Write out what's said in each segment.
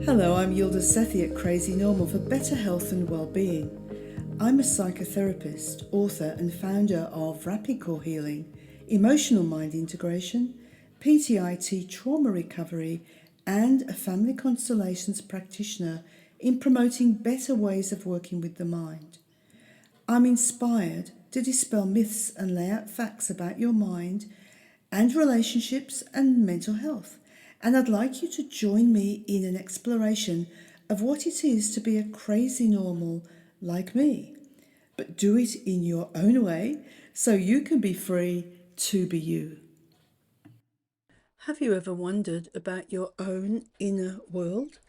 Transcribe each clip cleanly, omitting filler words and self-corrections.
Hello, I'm Yildiz Sethi at Crazy Normal for better health and well-being. I'm a psychotherapist, author and founder of Rapid Core Healing, Emotional Mind Integration, PTIT Trauma Recovery, and a family constellations practitioner in promoting better ways of working with the mind. I'm inspired to dispel myths and lay out facts about your mind and relationships and mental health. And I'd like you to join me in an exploration of what it is to be a crazy normal like me. But do it in your own way so you can be free to be you. Have you ever wondered about your own inner world?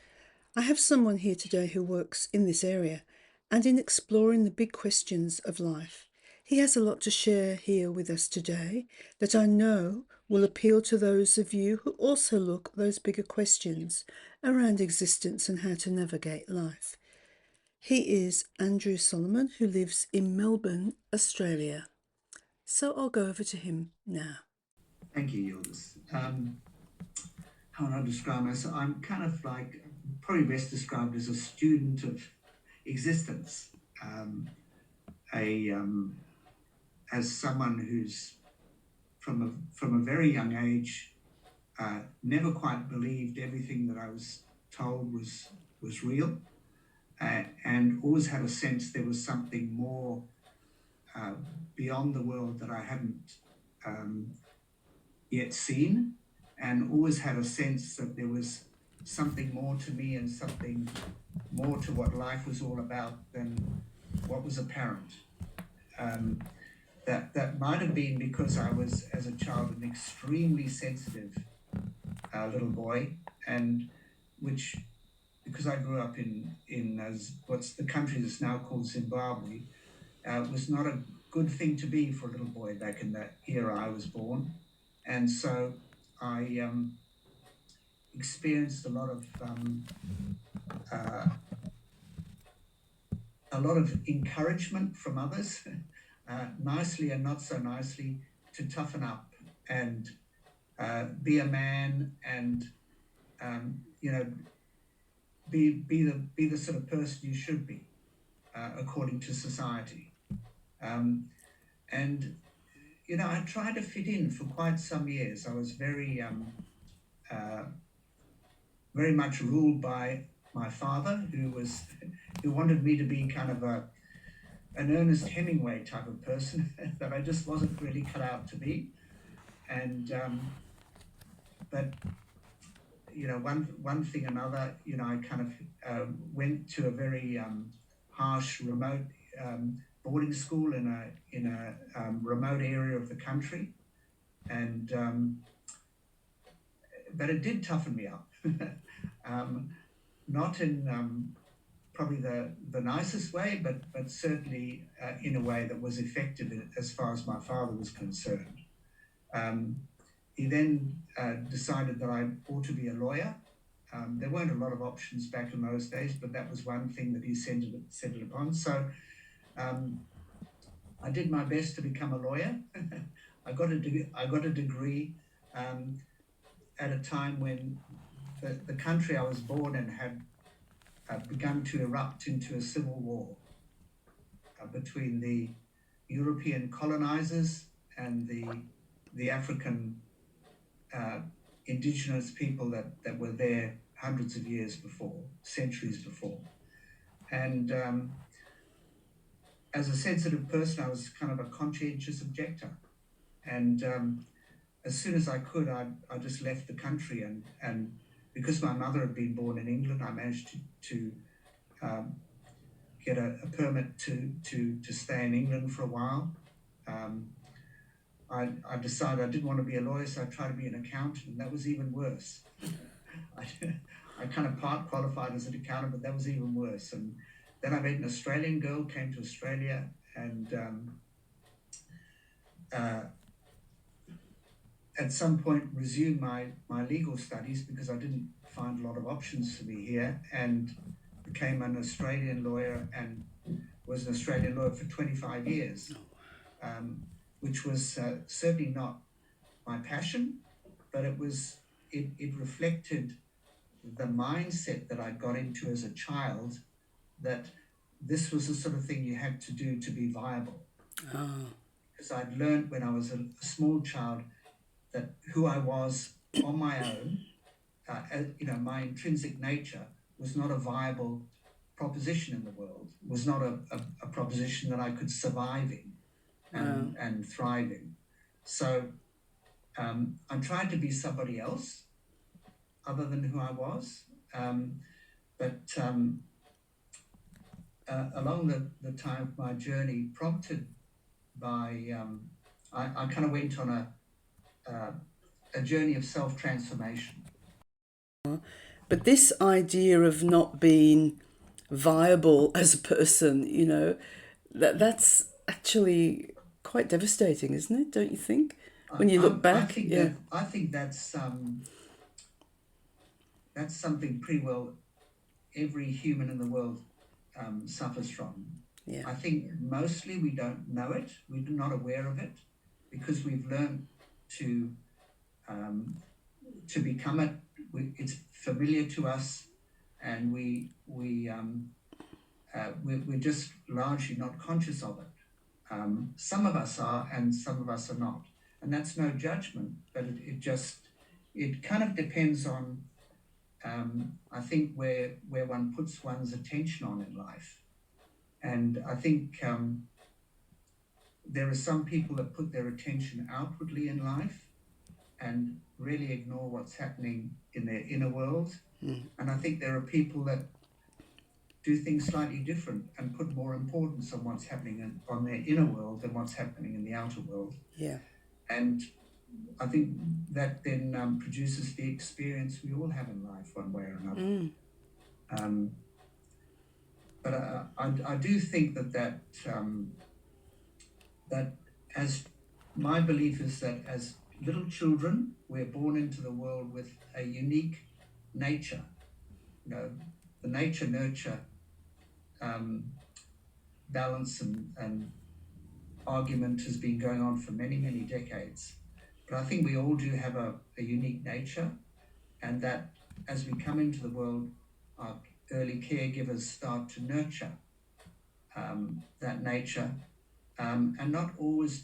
I have someone here today who works in this area and in exploring the big questions of life. He has a lot to share here with us today that I know will appeal to those of you who also look at those bigger questions around existence and how to navigate life. He is Andrew Soloman, who lives in Melbourne, Australia. So I'll go over to him now. Thank you, Yildiz. How would I describe myself? I'm kind of like, probably best described as a student of existence, um, a as someone who's from a very young age never quite believed everything that I was told was real, and always had a sense there was something more uh, beyond the world that I hadn't um, yet seen, and always had a sense that there was something more to me and something more to what life was all about than what was apparent. Um, that might have been because I was, as a child, an extremely sensitive little boy, and which because I grew up in as what's the country that's now called Zimbabwe, was not a good thing to be for a little boy back in that era I was born, and so I experienced uh, a lot of encouragement from others, nicely and not so nicely, to toughen up and be a man and you know be the sort of person you should be according to society. Um, and I tried to fit in for quite some years. I was uh, very much ruled by my father, who wanted me to be kind of an Ernest Hemingway type of person that I just wasn't really cut out to be. And but one thing another, I kind of went to a very harsh, remote boarding school in a remote area of the country, and but it did toughen me up. um, Not in probably the nicest way, but certainly in a way that was effective as far as my father was concerned. Um, he then decided that I ought to be a lawyer. There weren't a lot of options back in those days, but that was one thing that he centered upon. So um, I did my best to become a lawyer. I got a degree um, at a time when the country I was born in had begun to erupt into a civil war between the European colonizers and the African uh, indigenous people that were there hundreds of years before, centuries before. And as a sensitive person, I was kind of a conscientious objector. And as soon as I could, I just left the country. And because my mother had been born in England, I managed to um, get a permit to stay in England for a while. Um, I decided I didn't want to be a lawyer, so I tried to be an accountant, and that was even worse. I, I kind of part qualified as an accountant, but that was even worse. And then I met an Australian girl, came to Australia, and uh, at some point resumed my legal studies because I didn't find a lot of options for me here, and became an Australian lawyer and was an Australian lawyer for 25 years, um, which was certainly not my passion, but it reflected the mindset that I got into as a child, that this was the sort of thing you had to do to be viable. Oh, Because I'd learned when I was a small child that who I was on my own, my intrinsic nature was not a viable proposition in the world, was not a proposition that I could survive in wow. and thrive in. So I tried to be somebody else other than who I was. But along the time of my journey, prompted by, I kind of went on a journey of self transformation. But this idea of not being viable as a person, that's actually quite devastating, isn't it? Don't you think? When you look I back, think yeah, that I think that's something pretty well every human in the world suffers from. yeah, I think mostly we don't know it, we're not aware of it, because we've learned to um, become it. It's familiar to us, and we're just largely not conscious of it. Some of us are, and some of us are not, and that's no judgment. But it kind of depends on, I think, where one puts one's attention on in life. And I think there are some people that put their attention outwardly in life and really ignore what's happening in their inner world. And I think there are people that do things slightly different and put more importance on what's happening on their inner world than what's happening in the outer world. yeah. And I think that then produces the experience we all have in life, one way or another. Um, but I do think that as my belief is that as little children, we're born into the world with a unique nature. The nature nurture um, balance and argument has been going on for many, many decades. But I think we all do have a unique nature, and that as we come into the world, our early caregivers start to nurture that nature, and not always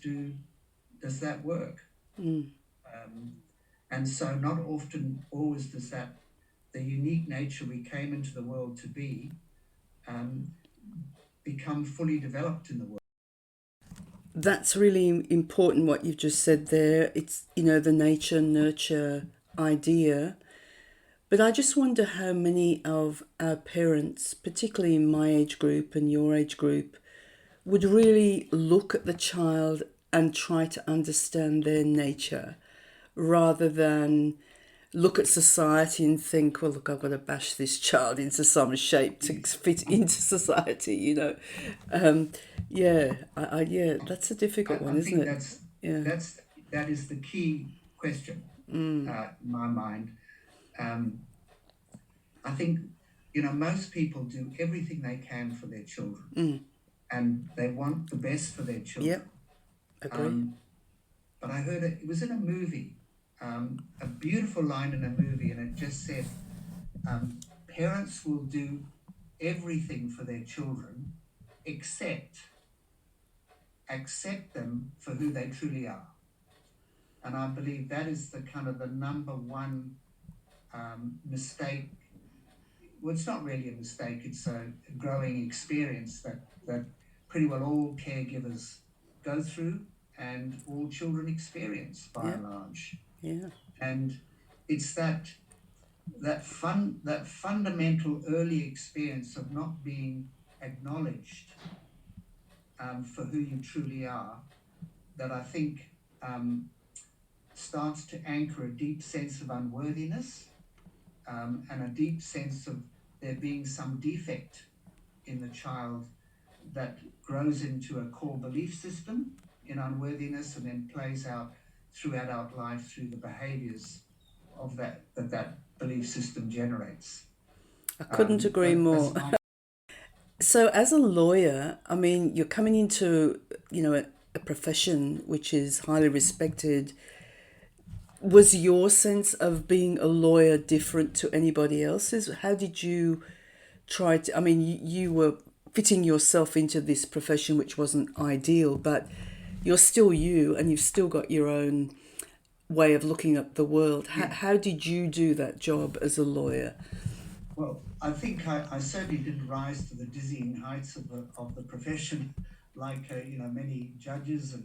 does that work. Um, and so not often always does that the unique nature we came into the world to be um, become fully developed in the world. That's really important what you've just said there. It's, the nature nurture idea. But I just wonder how many of our parents, particularly in my age group and your age group, would really look at the child and try to understand their nature rather than look at society and think, well, look, I've got to bash this child into some shape to fit into society. Um, yeah, that's a difficult one, I isn't think it? Yeah, that is the key question in my mind. Um, I think most people do everything they can for their children, and they want the best for their yep, children. agree. Um, but I heard it was in a movie, a beautiful line in a movie, and it just said, "Parents will do everything for their children, except accept them for who they truly are." And I believe that is the kind of the number one mistake. Well, it's not really a mistake, it's a growing experience that pretty well all caregivers go through and all children experience by Yeah, and large. yeah, And it's that fundamental early experience of not being acknowledged for who you truly are, that I think starts to anchor a deep sense of unworthiness, and a deep sense of there being some defect in the child that grows into a core belief system in unworthiness and then plays out through adult life through the behaviors of that belief system generates. I couldn't agree That's more. my So, as a lawyer, I mean, you're coming into, a profession which is highly respected. Was your sense of being a lawyer different to anybody else's? How did you try to, I mean, you were fitting yourself into this profession, which wasn't ideal, but you're still you and you've still got your own way of looking at the world. Yeah. How did you do that job as a lawyer? Well, I think I certainly didn't rise to the dizzying heights of the profession like many judges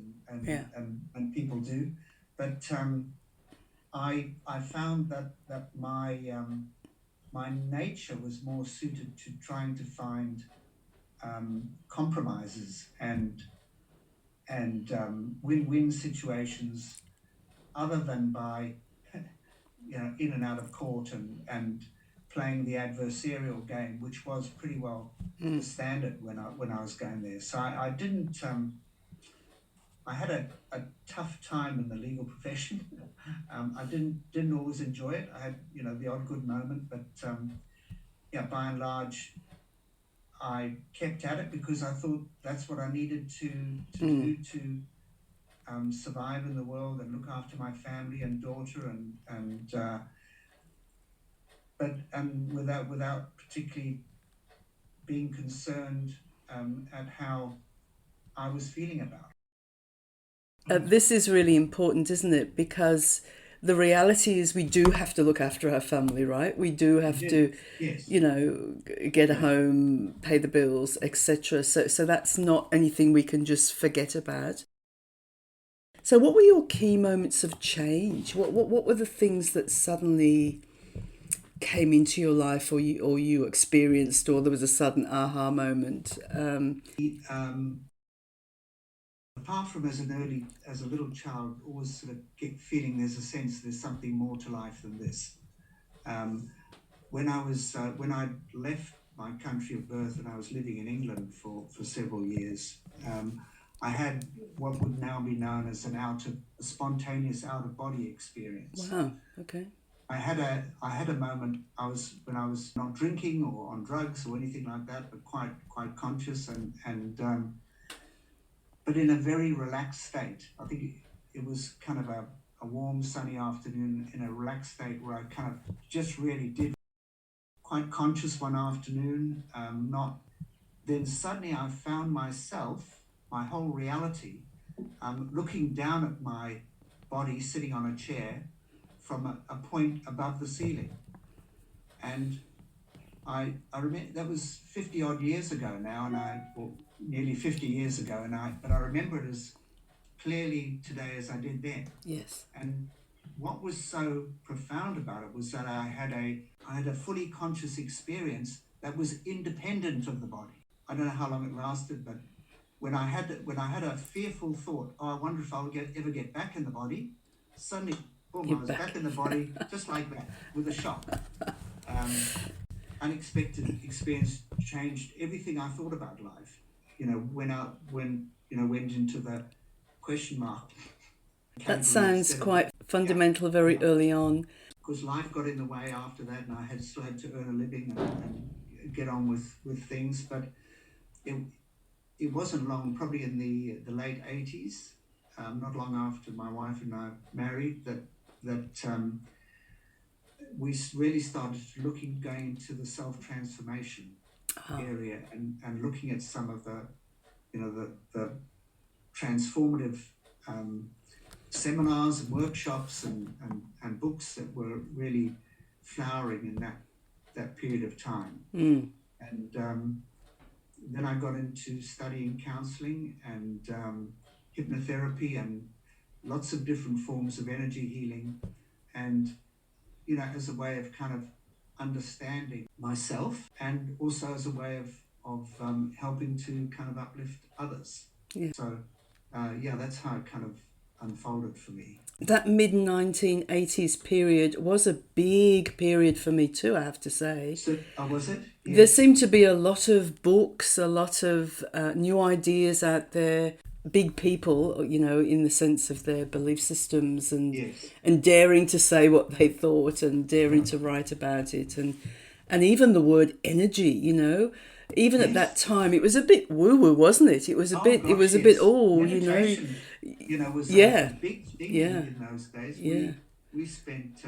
Yeah. and people do, but I found that my nature was more suited to trying to find compromises and win-win situations other than by in and out of court and playing the adversarial game, which was pretty well the standard when I was going there. So I didn't. I had a tough time in the legal profession. I didn't always enjoy it. I had the odd good moment, but yeah, by and large, I kept at it because I thought that's what I needed to do to survive in the world and look after my family and daughter and but without particularly being concerned at how I was feeling about it. This is really important, isn't it? Because the reality is we do have to look after our family, right? We do We have do, to, yes, get a home, pay the bills, etc. So that's not anything we can just forget about. So what were your key moments of change? What were the things that suddenly came into your life, or you experienced, or there was a sudden aha moment? um, apart from as a little child, always sort of get feeling there's a sense there's something more to life than this. Um, when I left my country of birth and I was living in England for several years, I had what would now be known as a spontaneous out of body experience. Wow. Okay. I had a moment. When I was not drinking or on drugs or anything like that, but quite conscious and but in a very relaxed state. I think it was kind of a warm, sunny afternoon in a relaxed state where I kind of just really did quite conscious one afternoon. Not then suddenly I found myself, my whole reality, looking down at my body sitting on a chair from a point above the ceiling. And I remember that was 50 odd years ago now, or nearly 50 years ago, but I remember it as clearly today as I did then. Yes. And what was so profound about it was that I had a fully conscious experience that was independent of the body. I don't know how long it lasted, but when I had a fearful thought, oh, I wonder if ever get back in the body, suddenly, boom, You're I was back. back in the body just like that with a shock. Um, Unexpected experience changed everything I thought about life. Went into the question mark That category sounds instead of quite yeah, fundamental very yeah. early on. Because life got in the way after that, and I still had to earn a living and get on with things. But it it wasn't long, probably in the late 80s, not long after my wife and I married, that we really started going into the self transformation Oh, area and looking at some of the transformative um, seminars and workshops and books that were really flowering in that period of time. And then I got into studying counseling and hypnotherapy and lots of different forms of energy healing. And, as a way of kind of understanding myself and also as a way of helping to kind of uplift others. yeah. So, yeah, that's how it kind of unfolded for me. That mid 1980s period was a big period for me too, I have to say. So, was it? There Yes. seemed to be a lot of books, a lot of new ideas out there, big people, in the sense of their belief systems Yes. and daring to say what they thought and daring to write about it. And even the word energy, even at that Yes. time, it was a bit woo-woo, wasn't it? It was a Oh bit, it gosh, was a bit, yes. oh, Meditation, was a yeah, big thing yeah, in those days. yeah. we spent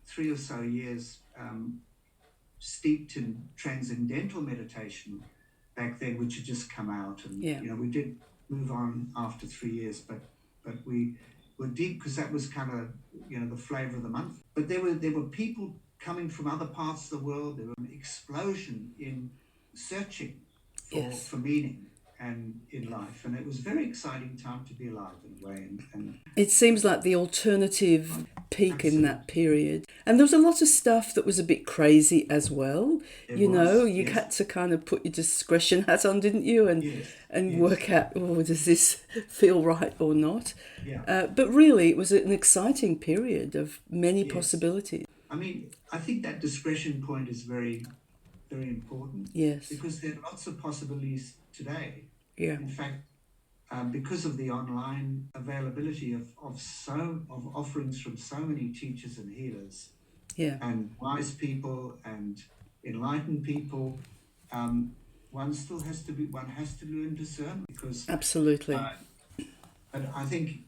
3 or so years steeped in transcendental meditation back then, which had just come out, and Yeah. we did move on after 3 years, but we were deep because that was kind of the flavor of the month. But there were people coming from other parts of the world. There was an explosion in searching for Yes. for meaning and in life, and it was a very exciting time to be alive in a way. And It seems like the alternative peak in absolutely, that period. And there was a lot of stuff that was a bit crazy as well. it You know, was, you yes, had to kind of put your discretion hat on, didn't you? yes, And yes, work out, oh, does this feel right or not? yeah, But really, it was an exciting period of many yes. possibilities. I mean, I think that discretion point is very, very important Yes. because there are lots of possibilities today. Yeah. In fact, because of the online availability of offerings from so many teachers and healers Yeah. and wise people and enlightened people, um, one has to learn discern because Absolutely. uh, but I think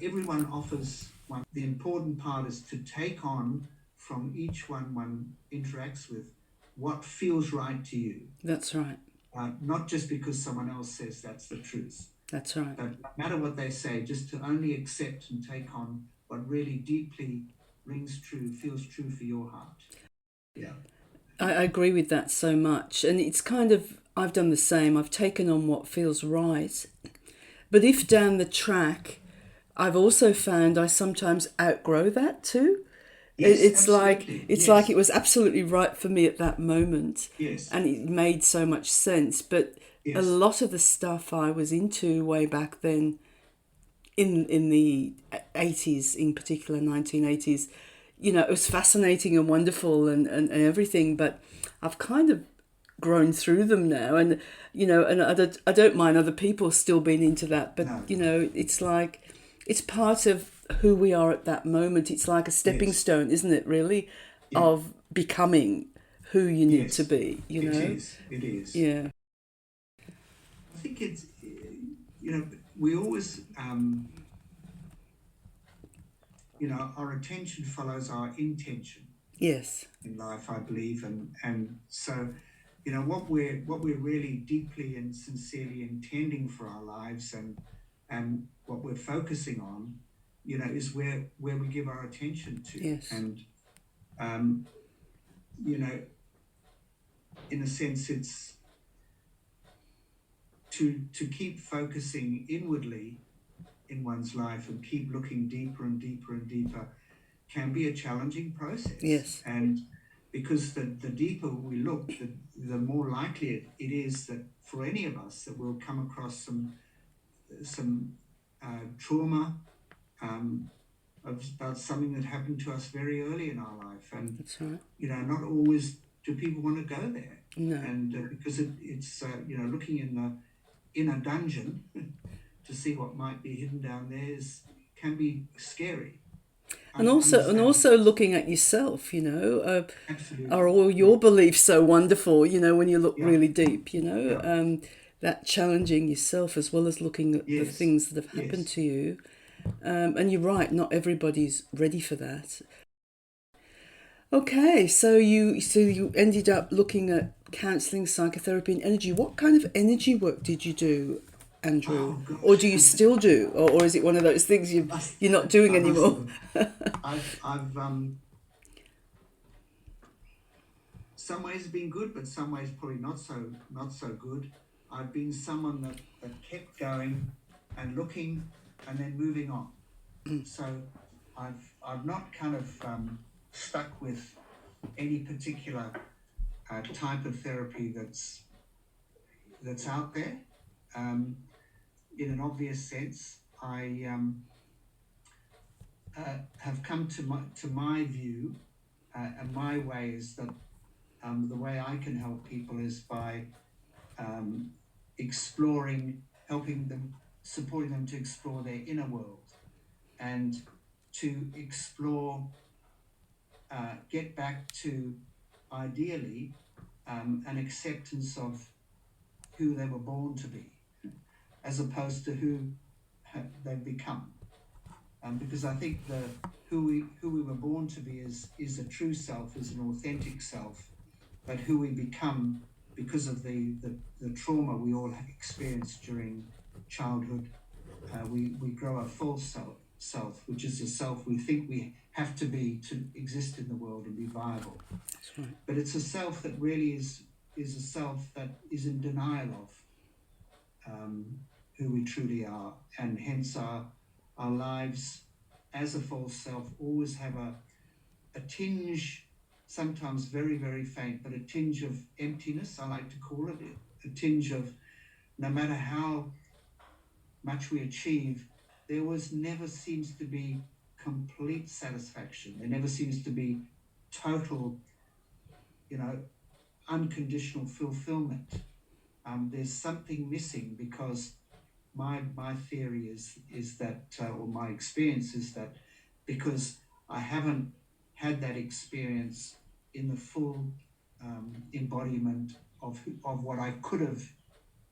everyone offers one. The important part is to take on from each one interacts with what feels right to you, That's right. not just because someone else says that's the truth. That's right. But no matter what they say, just to only accept and take on what really deeply rings true, feels true for your heart. Yeah. I agree with that so much. And it's kind of, I've done the same. I've taken on what feels right. But if down the track, I've also found I sometimes outgrow that too. Yes, absolutely. It's like it Yes. was absolutely right for me at that moment, Yes. and it made so much sense. But a Yes. lot of the stuff I was into way back then, in the 80s, in particular 1980s, it was fascinating and wonderful and everything. But I've kind of grown through them now, and and I don't mind other people still being into that, but No. it's like it's part of who we are at that moment. It's like a stepping Yes. stone, isn't it, really, Yeah. of becoming who you need to Yes. be, It is. It is. Yeah. I think it's we always our attention follows our intention Yes. in life, I believe, and so what we're really deeply and sincerely intending for our lives, and what we're focusing on, is where we give our attention to, Yes. and um, you know, in a sense, it's to keep focusing inwardly in one's life and keep looking deeper and deeper and deeper can be a challenging process. Yes. And because the deeper we look, the more likely it is that for any of us that we'll come across some trauma, um, about something that happened to us very early in our life. And, That's right. not always do people want to go there. No. And because it's looking in a dungeon to see what might be hidden down there can be scary. And Understand. also looking at yourself, are Absolutely. all Yeah. your beliefs so wonderful, when you look Yeah. really deep, Yeah. that challenging yourself as well as looking at the Yes. things that have happened Yes. to you. And you're right, not everybody's ready for that. Okay, so you ended up looking at counselling, psychotherapy, and energy. What kind of energy work did you do, Andrew? Oh Or gosh. do you still do, or is it one of those things you're not doing I must anymore? have. I've some ways been good, but some ways probably not so good. I've been someone that kept going and looking and then moving on. So I've not kind of stuck with any particular type of therapy that's out there. Um, in an obvious sense, I have come to my view, and my way is that the way I can help people is by um, exploring, helping them, supporting them to explore their inner world and to explore, get back to ideally an acceptance of who they were born to be, as opposed to who they've become. because I think the who we were born to be is a true self, is an authentic self, but who we become because of the trauma we all have experienced during childhood, we grow a false self, which is a self we think we have to be to exist in the world and be viable. That's right. But it's a self that really is a self that is in denial of who we truly are, and hence our lives as a false self always have a tinge, sometimes very, very faint, but a tinge of emptiness, I like to call it, a tinge of no matter how much we achieve, there was never seems to be complete satisfaction. There never seems to be total, unconditional fulfillment. There's something missing because my theory is that, or my experience is that, because I haven't had that experience in the full embodiment of what I could have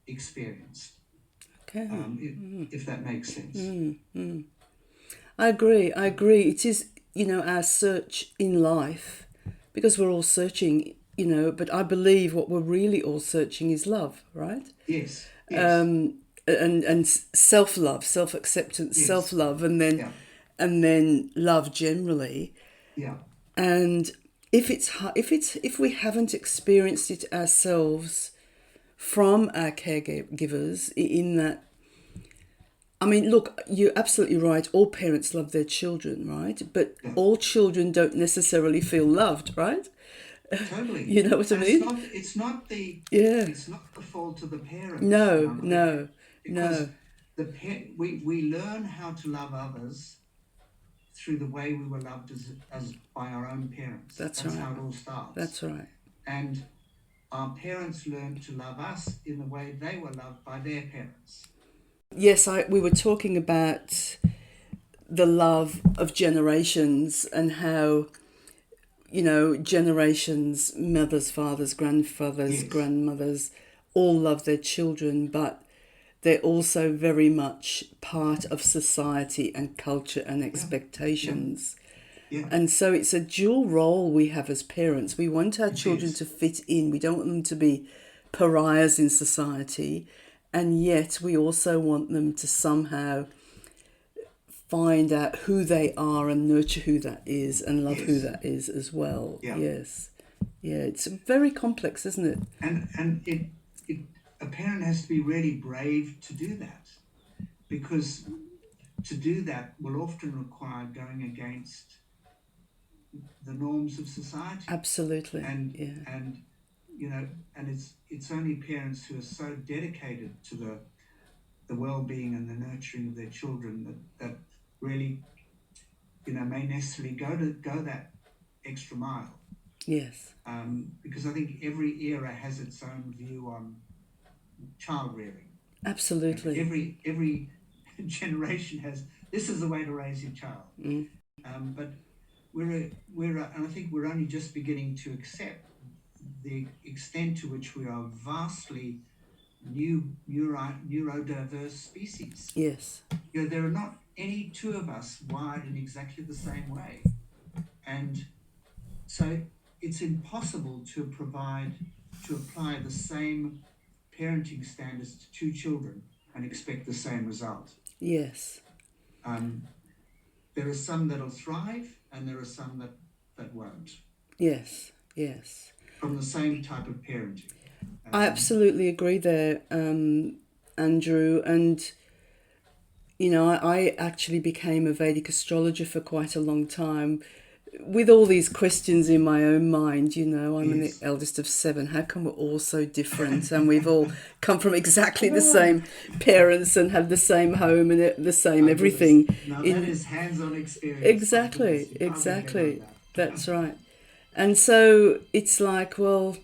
experienced. Okay. If that makes sense. I agree. It is, our search in life, because we're all searching, but I believe what we're really all searching is love, right? Yes. And self-love, self-acceptance, Yes. self-love, and then love generally. Yeah. And if we haven't experienced it ourselves from our caregivers, in that, I mean, look, you're absolutely right. All parents love their children, right? But all children don't necessarily feel loved, right? Totally. You know what I mean? It's not the fault of the parents. No. Because we learn how to love others through the way we were loved as by our own parents. That's right. That's how it all starts. That's right. And our parents learned to love us in the way they were loved by their parents. Yes, we were talking about the love of generations and how, generations, mothers, fathers, grandfathers, grandmothers, all love their children, but they're also very much part of society and culture and expectations. Yeah. And so it's a dual role we have as parents. We want our children to fit in. We don't want them to be pariahs in society. And yet we also want them to somehow find out who they are and nurture who that is and love who that is as well. Yeah. Yes. Yeah, it's very complex, isn't it? And a parent has to be really brave to do that, because to do that will often require going against the norms of society. Absolutely. And it's only parents who are so dedicated to the well-being and the nurturing of their children that really may necessarily go that extra mile. Yes. Because I think every era has its own view on child rearing. Absolutely. Every generation has, this is the way to raise your child. But and I think we're only just beginning to accept the extent to which we are vastly neurodiverse species. Yes. There are not any two of us wired in exactly the same way, and so it's impossible to apply the same parenting standards to two children and expect the same result. Yes. There are some that'll thrive, and there are some that won't. Yes. From the same type of parenting. I absolutely agree there, Andrew. And, I actually became a Vedic astrologer for quite a long time with all these questions in my own mind. I'm the eldest of 7. How come we're all so different? And we've all come from exactly the same parents and have the same home and the same everything. Now that is hands-on experience. Exactly. That's right. And so it's like, well,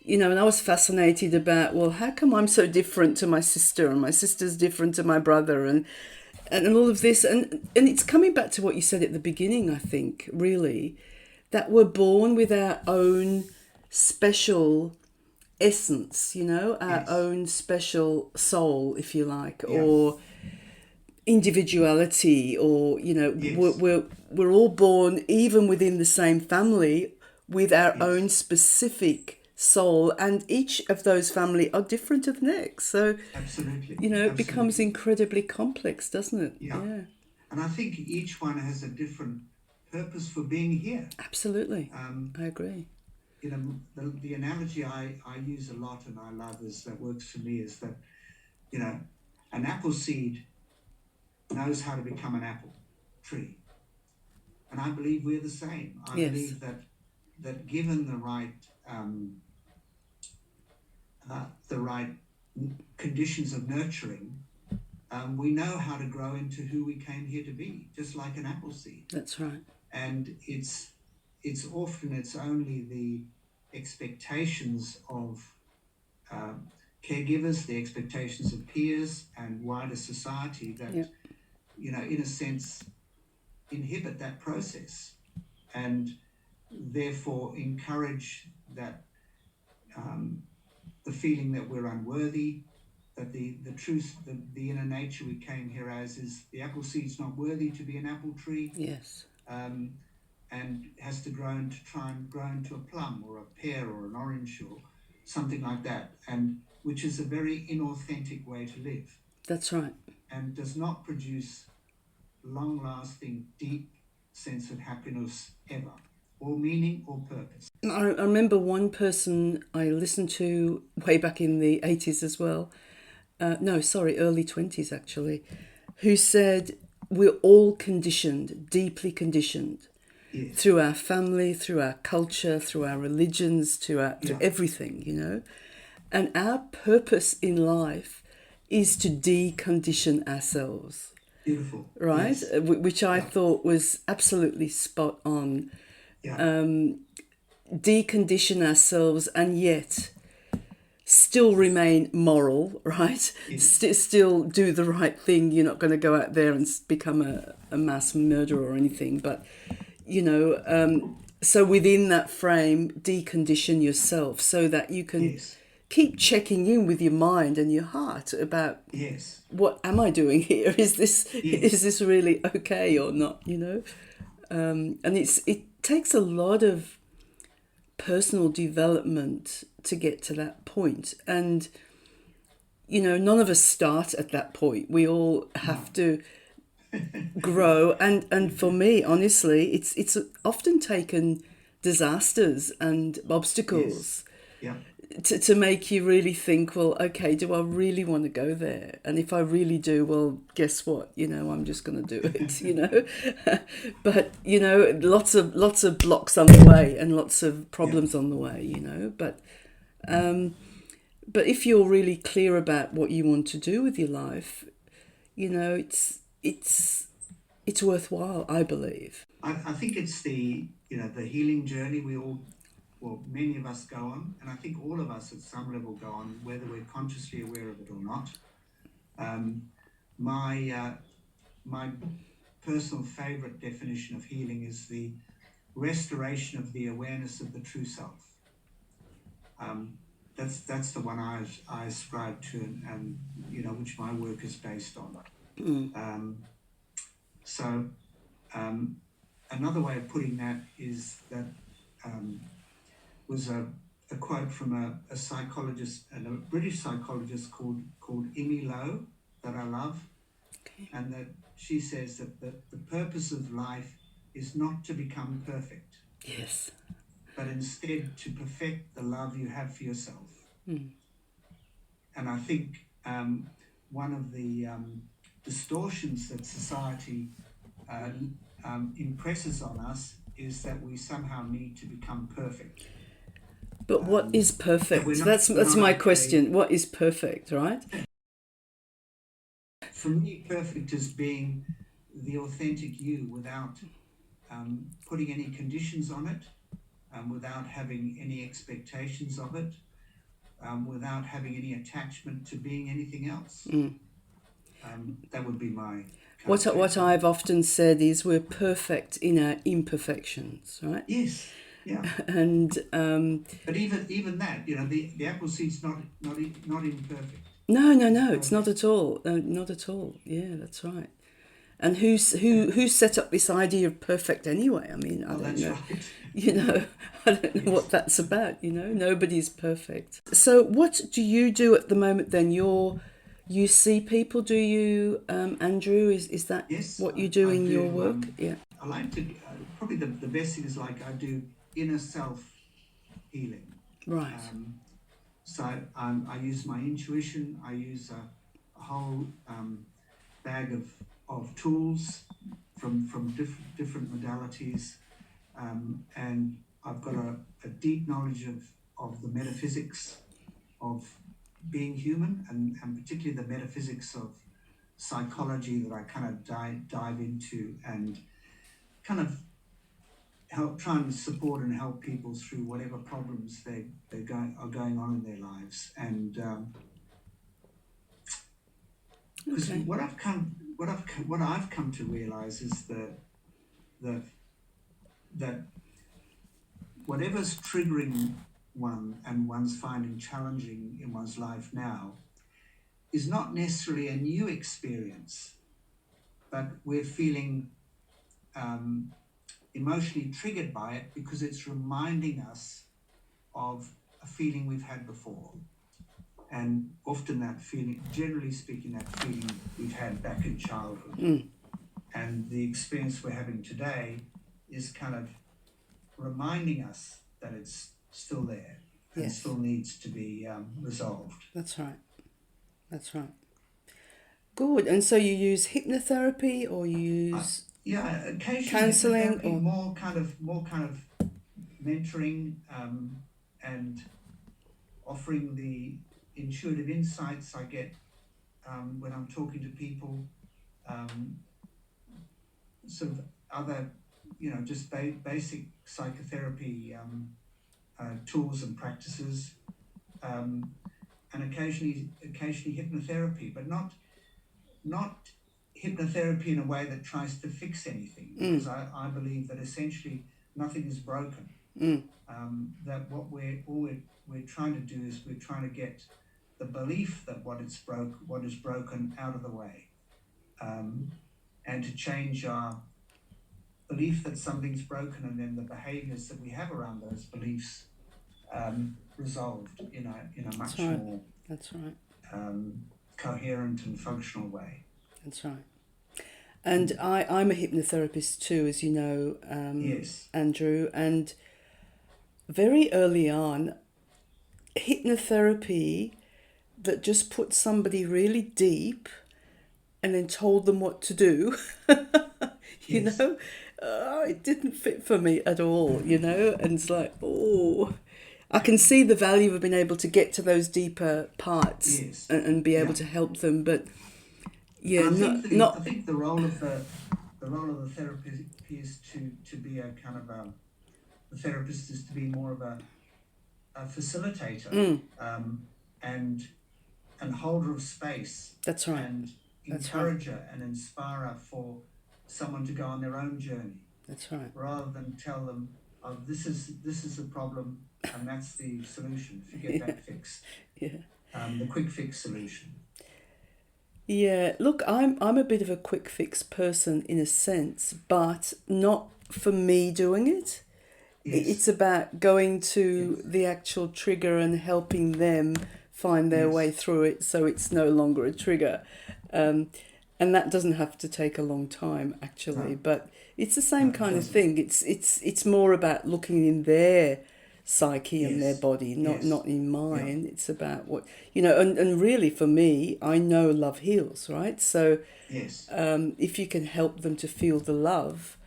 and I was fascinated about, well, how come I'm so different to my sister and my sister's different to my brother and all of this. And it's coming back to what you said at the beginning, I think, really, that we're born with our own special essence, our own special soul, if you like, or individuality, or we're, Yes, we're we're all born even within the same family with our own yes, specific soul, and each of those family are different to the next. So absolutely, it becomes absolutely. incredibly complex, doesn't it? Yeah. Yeah, And I think each one has a different purpose for being here. absolutely. Um, I agree. the analogy I use a lot and I love is that works for me is that, you know, an apple seed knows how to become an apple tree. And I believe we're the same. I Yes, believe that given the right conditions of nurturing, we know how to grow into who we came here to be, just like an apple seed. that's right. And it's only the expectations of um, caregivers, the expectations of peers, and wider society that, Yeah, in a sense, inhibit that process and therefore encourage that um, the feeling that we're unworthy, that the truth, the inner nature we came here as is the apple seed's not worthy to be an apple tree, yes, um, and has to grow into try and grow into a plum or a pear or an orange or something like that, and which is a very inauthentic way to live that's right. and does not produce long lasting, deep sense of happiness ever, or meaning or purpose. I remember one person I listened to way back in the 80s as well. No, sorry, early 20s actually, who said we're all conditioned, deeply conditioned, Yes. through our family, through our culture, through our religions, through Yeah. everything. And our purpose in life is to decondition ourselves, Beautiful. right? Yes. Which I Yeah. thought was absolutely spot on. Yeah. Decondition ourselves and yet still remain moral, right? Yes. Still do the right thing. You're not going to go out there and become a mass murderer or anything. But, so within that frame, decondition yourself so that you can Yes. keep checking in with your mind and your heart about Yes. what am I doing here? Is Yes. this really okay or not? And it takes a lot of personal development to get to that point. And, none of us start at that point. We all No. have to grow. And for me, honestly, it's often taken disasters and Yes. obstacles Yeah. to make you really think, well, okay, do I really want to go there? And if I really do, well, guess what? I'm just going to do it. But lots of blocks on the way and lots of Yeah. problems on the way. But if you're really clear about what you want to do with your life, it's worthwhile, I believe. I think it's the healing journey we all, well, many of us go on, and I think all of us at some level go on, whether we're consciously aware of it or not. Um, my my personal favorite definition of healing is the restoration of the awareness of the true self. Um, that's the one I ascribe to, and which my work is based on. Um, so um, another way of putting that is that um, was a quote from a psychologist, and a British psychologist called Amy Lowe that I love, Okay. and that she says that the purpose of life is not to become perfect, Yes. but instead to perfect the love you have for yourself. Mm. And I think one of the distortions that society uh, impresses on us is that we somehow need to become perfect. But what is That we're perfect? not That's we're that's not my okay. question. What is perfect, right? For me, perfect is being the authentic you without putting any conditions on it, without having any expectations of it, without having any attachment to being anything else. Mm. That would be my kind What of take what on it. I've often said is we're perfect in our imperfections, right? Yes, yeah. And But even that, the apple seed's not imperfect. no, no, It's no, it's not perfect. at all. Not at all. Yeah, that's right. And who set up this idea of perfect anyway? I mean, I Well, don't that's know. right. You know, I don't know what Yes. that's about. You know, nobody's perfect. So, what do you do at the moment? Then you see people. Do you, Andrew? Is that Yes, what you do I in your do. work? Yeah. I like to, probably the best thing is like I do inner self healing. Right. Um, so I use my intuition, I use a whole bag of tools from different modalities, and I've got a deep knowledge of the metaphysics of being human, and particularly the metaphysics of psychology that I kind of dive into and kind of help try and support and help people through whatever problems are going on in their lives. And because Okay. what I've come to realize is the that whatever's triggering one and one's finding challenging in one's life now is not necessarily a new experience, but we're feeling um, emotionally triggered by it because it's reminding us of a feeling we've had before. And often that feeling, generally speaking, that feeling we've had back in childhood. Mm. And the experience we're having today is kind of reminding us that it's still there and Yes. still needs to be resolved. That's right. That's right. Good. And so you use hypnotherapy or you Uh, use yeah, occasionally counseling hypnotherapy, or more kind of mentoring, and offering the intuitive insights I get when I'm talking to people, um, sort of other, just basic psychotherapy tools and practices, um, and occasionally hypnotherapy, but not hypnotherapy in a way that tries to fix anything, because I believe that essentially nothing is broken. That we're trying to do is we're trying to get the belief that what is broken out of the way, um, and to change our belief that something's broken, and then the behaviors that we have around those beliefs resolved in a that's much right. more That's right. um, coherent and functional way. That's right. And I'm a hypnotherapist too, as you know, Yes. Andrew. And very early on, hypnotherapy that just put somebody really deep and then told them what to do, you Yes. know, it didn't fit for me at all, you know. And it's like, oh, I can see the value of being able to get to those deeper parts Yes. and be able Yeah. to help them. But And yeah, I not think the role of the therapist is to be a kind of the therapist is to be more of a facilitator, um, and holder of space, that's right. and That's right. encourager and inspirer for someone to go on their own journey, That's right. rather than tell them, oh, this is the problem and that's the solution. If you get Yeah. that fixed, Yeah. the quick fix solution. Yeah, look, I'm a bit of a quick fix person in a sense, but not for me doing it. It's Yes, about going to yes, the actual trigger and helping them find their way yes. through it so it's no longer a trigger. Um, and that doesn't have to take a long time actually, No, but it's the no, same it kind of doesn't. thing. It's more about looking in their psyche and their Yes, body, not yes, in yeah, mine. It's about what and really for me, I know love heals, right? So yes, if you can help them to feel the love,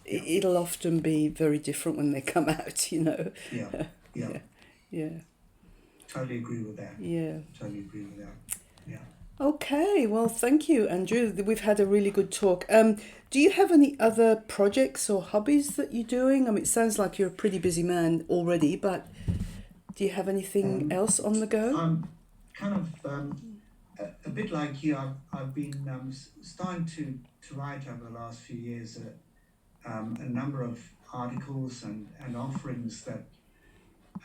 yeah, it'll often be very different when they come out, you know. yeah, yeah. Yeah, yeah, Totally agree with that. yeah. Totally agree with that. Yeah. Okay, well, thank you, Andrew. We've had a really good talk. Do you have any other projects or hobbies that you're doing? I mean, it sounds like you're a pretty busy man already, but do you have anything Um, else on the go? I'm kind of a bit like you. I've been starting to write over the last few years a number of articles and offerings that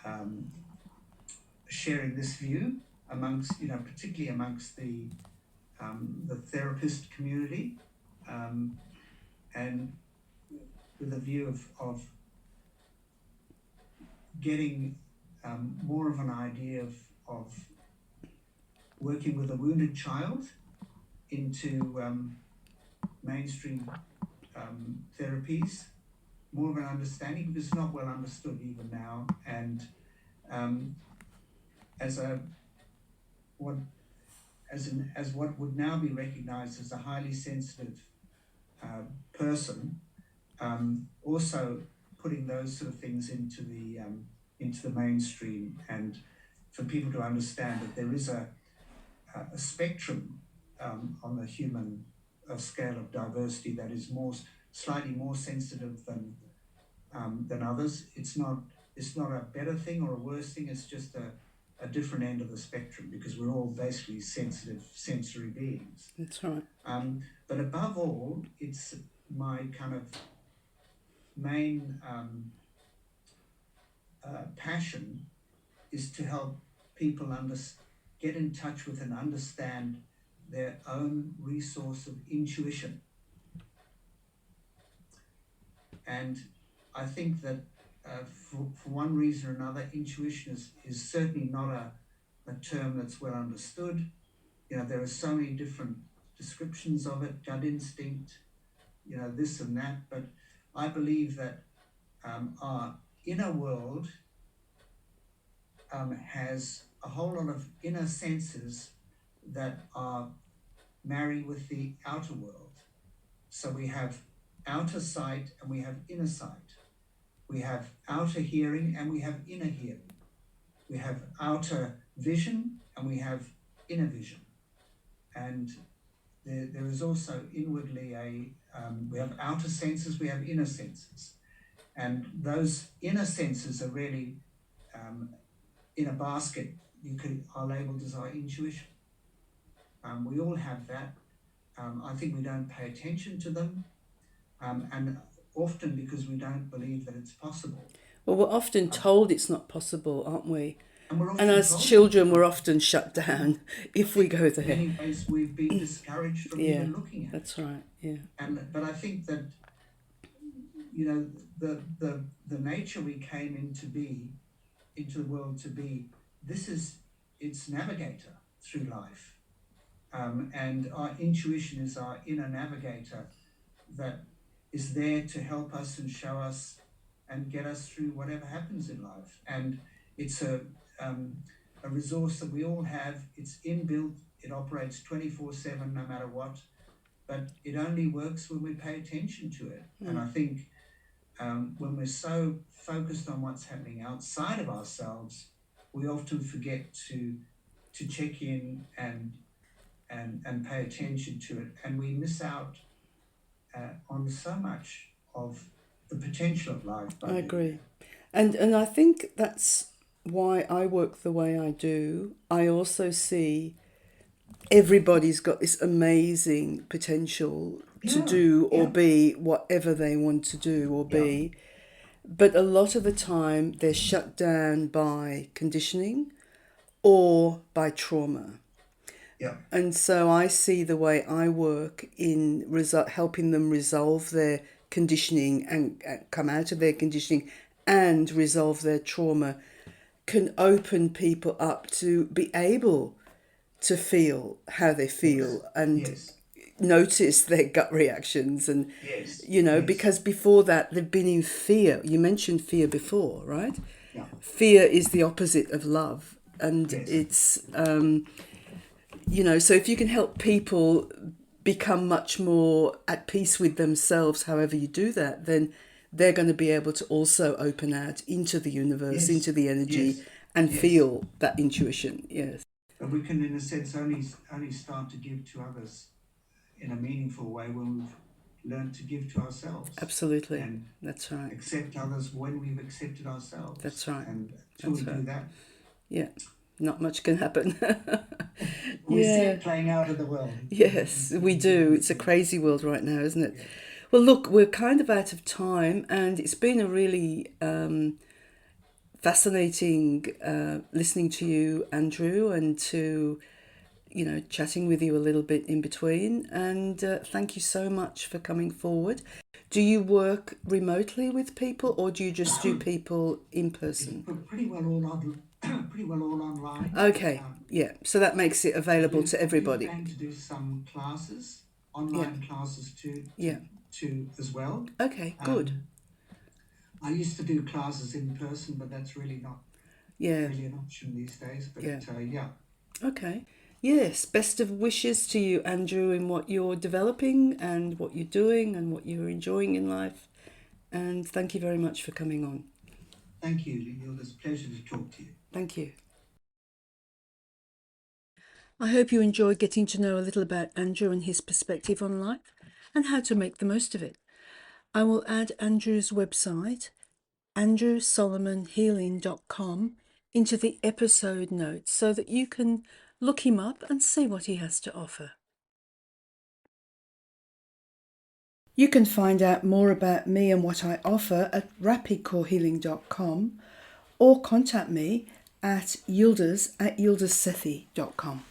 um, sharing this view amongst, particularly amongst the therapist community. um, and with a view of getting more of an idea of working with a wounded child into mainstream therapies, more of an understanding because it's not well understood even now, and um, as a what as what would now be recognised as a highly sensitive uh, person, also putting those sort of things into the mainstream, and for people to understand that there is a spectrum on the human scale of diversity that is slightly more sensitive than others. It's not a better thing or a worse thing. It's just a different end of the spectrum because we're all basically sensitive sensory beings. That's right. But above all, it's my kind of main passion is to help people get in touch with and understand their own resource of intuition. And I think that for one reason or another, intuition is certainly not a term that's well understood. There are so many different descriptions of it, gut instinct, this and that. But I believe that our inner world has a whole lot of inner senses that are married with the outer world. So we have outer sight and we have inner sight. We have outer hearing and we have inner hearing. We have outer vision and we have inner vision. And there is also inwardly we have outer senses, we have inner senses. And those inner senses are really in a basket are labeled as our intuition. We all have that. I think we don't pay attention to them, and often because we don't believe that it's possible. Well, we're often told it's not possible, aren't we? And we're And often as told children, we're often shut down if we go in there. many ways we've been discouraged from Yeah, even looking at that's it. right. Yeah. But I think that the nature we came into the world to be, this is its navigator through life. And our intuition is our inner navigator that is there to help us and show us and get us through whatever happens in life. And it's a resource that we all have. It's inbuilt. It operates 24/7, no matter what. But it only works when we pay attention to it. And I think when we're so focused on what's happening outside of ourselves, we often forget to check in and pay attention to it, and we miss out on so much of the potential of life. I agree. And I think that's why I work the way I do. I also see everybody's got this amazing potential to do or be whatever they want to do or be. But a lot of the time they're shut down by conditioning or by trauma. Yeah. And so I see the way I work in helping them resolve their conditioning and come out of their conditioning and resolve their trauma can open people up to be able to feel how they feel and notice their gut reactions and because before that they've been in fear. You mentioned fear before, right? Fear is the opposite of love, and it's so if you can help people become much more at peace with themselves, however you do that, then they're going to be able to also open out into the universe, into the energy, and feel that intuition. Yes. But we can, in a sense, only start to give to others in a meaningful way when we've learned to give to ourselves. Absolutely. And that's right. Accept others when we've accepted ourselves. That's right. And until we do that, not much can happen. we see it playing out in the world. Yes, we do. It's a crazy world right now, isn't it? Yeah. Well, look, we're kind of out of time, and it's been a really fascinating listening to you, Andrew, and to chatting with you a little bit in between. And thank you so much for coming forward. Do you work remotely with people, or do you just do people in person? Pretty well all on, pretty well all online. Okay, yeah. So that makes it available to I do everybody. plan to do some classes, Yeah, online classes yeah. to as well. Okay, good. Um, I used to do classes in person, but that's really not Yeah, really an option these days. But yeah. yeah, Okay. Yes, best of wishes to you, Andrew, in what you're developing and what you're doing and what you're enjoying in life. And thank you very much for coming on. thank you, Yildiz. Pleasure to talk to you. Thank you. I hope you enjoyed getting to know a little about Andrew and his perspective on life and how to make the most of it. I will add Andrew's website, andrewsolomanhealing.com, into the episode notes so that you can look him up and see what he has to offer. You can find out more about me and what I offer at rapidcorehealing.com or contact me at yildiz@yildizsethi.com.